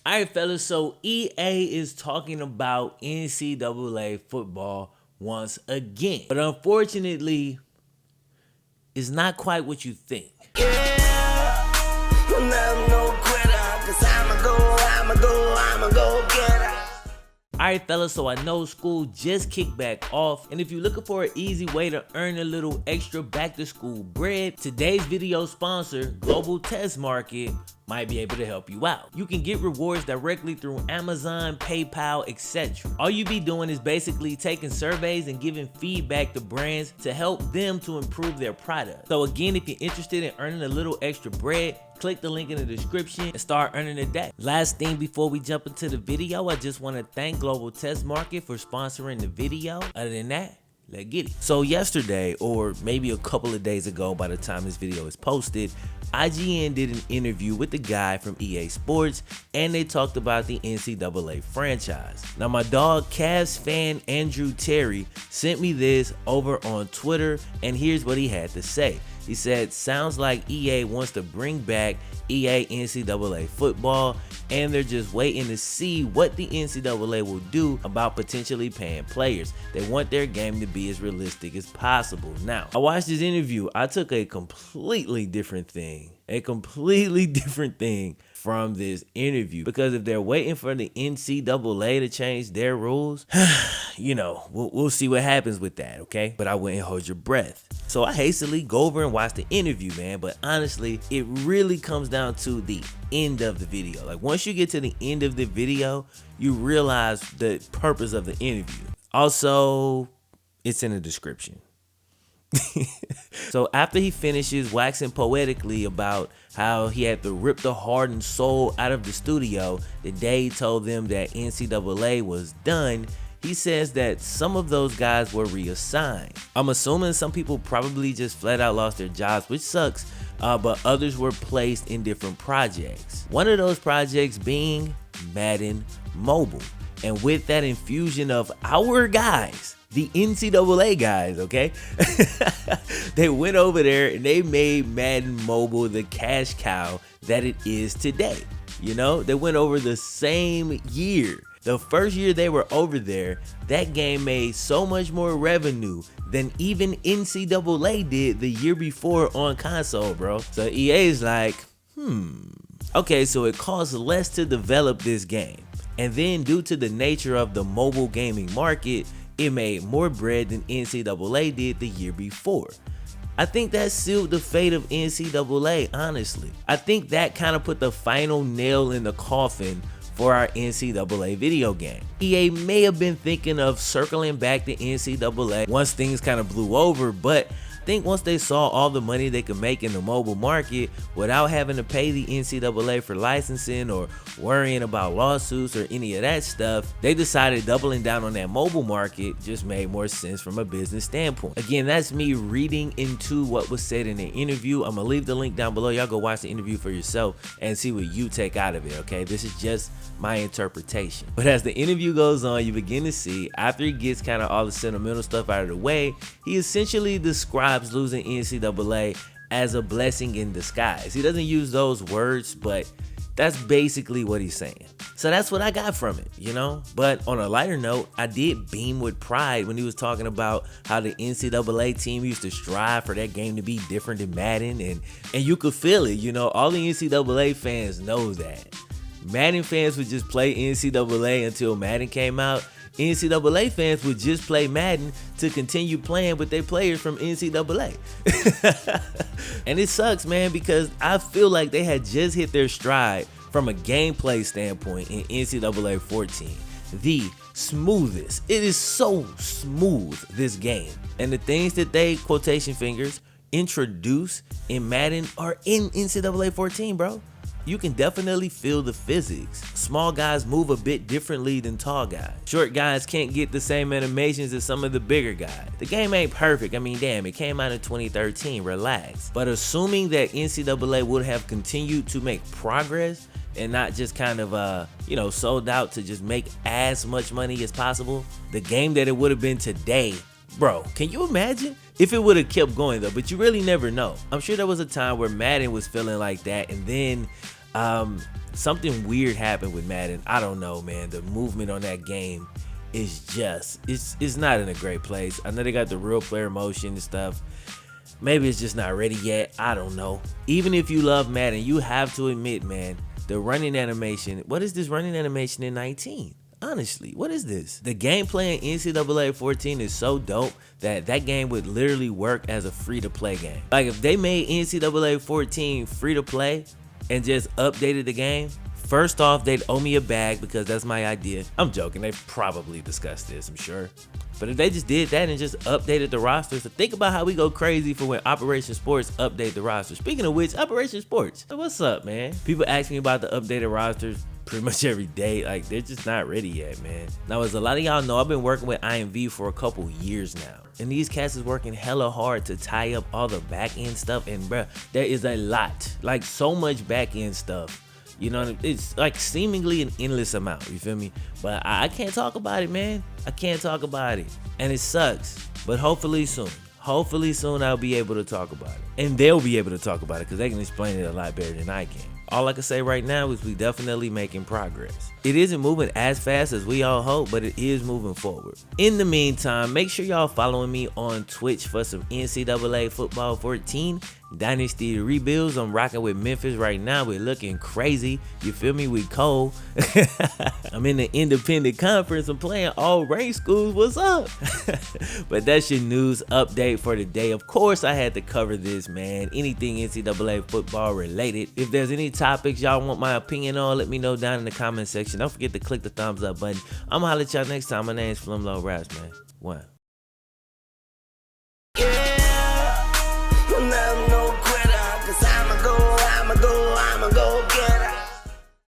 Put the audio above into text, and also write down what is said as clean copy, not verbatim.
All right, fellas, so EA is talking about NCAA football once again. But unfortunately, it's not quite what you think. Alright fellas, so I know school just kicked back off, and if you're looking for an easy way to earn a little extra back to school bread, today's video sponsor, Global Test Market, might be able to help you out. You can get rewards directly through Amazon, PayPal, etc. All you be doing is basically taking surveys and giving feedback to brands to help them to improve their product. So again, if you're interested in earning a little extra bread, click the link in the description and start earning today. Last thing before we jump into the video, I just want to thank Global Test Market for sponsoring the video. Other than that, let's get it. So yesterday, or maybe a couple of days ago by the time this video is posted, IGN did an interview with the guy from EA Sports, and they talked about the NCAA franchise. Now my dog Cavs fan Andrew Terry sent me this over on Twitter, and here's what he had to say. He said, sounds like EA wants to bring back EA NCAA football, and they're just waiting to see what the NCAA will do about potentially paying players. They want their game to be as realistic as possible. Now, I watched this interview. I took a completely different thing from this interview, because if they're waiting for the NCAA to change their rules, you know, we'll see what happens with that, okay? But I wouldn't hold your breath. So I hastily go over and watch the interview, man, but honestly, it really comes down to the end of the video. Like once you get to the end of the video, you realize the purpose of the interview. Also, it's in the description. So after he finishes waxing poetically about how he had to rip the heart and soul out of the studio the day he told them that NCAA was done, he says that some of those guys were reassigned. I'm assuming some people probably just flat out lost their jobs, which sucks, but others were placed in different projects. One of those projects being Madden Mobile. And with that infusion of our guys, the NCAA guys, okay? They went over there and they made Madden Mobile the cash cow that it is today. You know, they went over the same year. The first year they were over there, that game made so much more revenue than even NCAA did the year before on console, bro. So EA is like, okay, so it costs less to develop this game. And then due to the nature of the mobile gaming market, it made more bread than NCAA did the year before. I think that sealed the fate of NCAA, honestly. I think that kind of put the final nail in the coffin for our NCAA video game. EA may have been thinking of circling back to NCAA once things kind of blew over, but I think once they saw all the money they could make in the mobile market without having to pay the NCAA for licensing or worrying about lawsuits or any of that stuff, they decided doubling down on that mobile market just made more sense from a business standpoint. Again, that's me reading into what was said in the interview. I'm gonna leave the link down below. Y'all go watch the interview for yourself and see what you take out of it, okay? This is just my interpretation. But as the interview goes on, you begin to see, after he gets kind of all the sentimental stuff out of the way, he essentially describes losing NCAA as a blessing in disguise. He doesn't use those words, but that's basically what he's saying. So that's what I got from it, you know? But on a lighter note, I did beam with pride when he was talking about how the NCAA team used to strive for that game to be different than Madden, and you could feel it, you know? All the NCAA fans know that. Madden fans would just play NCAA until Madden came out. NCAA fans would just play Madden to continue playing with their players from NCAA. And it sucks, man, because I feel like they had just hit their stride from a gameplay standpoint in NCAA 14. The smoothest. It is so smooth, this game. And the things that they, quotation fingers, introduce in Madden are in NCAA 14, bro. You can definitely feel the physics. Small guys move a bit differently than tall guys. Short guys can't get the same animations as some of the bigger guys. The game ain't perfect. I mean, damn, it came out in 2013, relax. But assuming that NCAA would have continued to make progress and not just kind of, you know, sold out to just make as much money as possible, the game that it would have been today, bro, can you imagine? If it would have kept going though, but you really never know. I'm sure there was a time where Madden was feeling like that, and then something weird happened with Madden. I don't know, man. The movement on that game is just, it's not in a great place. I know they got the real player motion and stuff. Maybe it's just not ready yet. I don't know. Even if you love Madden, you have to admit, man, the running animation. What is this running animation in 19? Honestly, what is this? The gameplay in NCAA 14 is so dope that game would literally work as a free-to-play game. Like, if they made NCAA 14 free-to-play and just updated the game, first off, they'd owe me a bag because that's my idea. I'm joking. They've probably discussed this, I'm sure. But if they just did that and just updated the roster, so think about how we go crazy for when Operation Sports update the roster. Speaking of which, Operation Sports, what's up, man? People ask me about the updated rosters pretty much every day. Like, they're just not ready yet, man. Now, as a lot of y'all know, I've been working with IMV for a couple years now. And these cats is working hella hard to tie up all the back end stuff. And bruh, there is a lot, like so much back end stuff. You know, it's like seemingly an endless amount, you feel me? But I can't talk about it, man. I can't talk about it. And it sucks, but hopefully soon I'll be able to talk about it. And they'll be able to talk about it because they can explain it a lot better than I can. All I can say right now is we definitely making progress. It isn't moving as fast as we all hope, but it is moving forward. In the meantime, make sure y'all following me on Twitch for some NCAA Football 14 Dynasty rebuilds. I'm rocking with Memphis right now. We're looking crazy. You feel me? We cold. I'm in the independent conference. I'm playing all ranked schools. What's up? But that's your news update for the day. Of course, I had to cover this, man. Anything NCAA football related. If there's any topics y'all want my opinion on, let me know down in the comment section. Don't forget to click the thumbs up button. I'm gonna holler at y'all next time. My name's FlemLo Raps, man. One.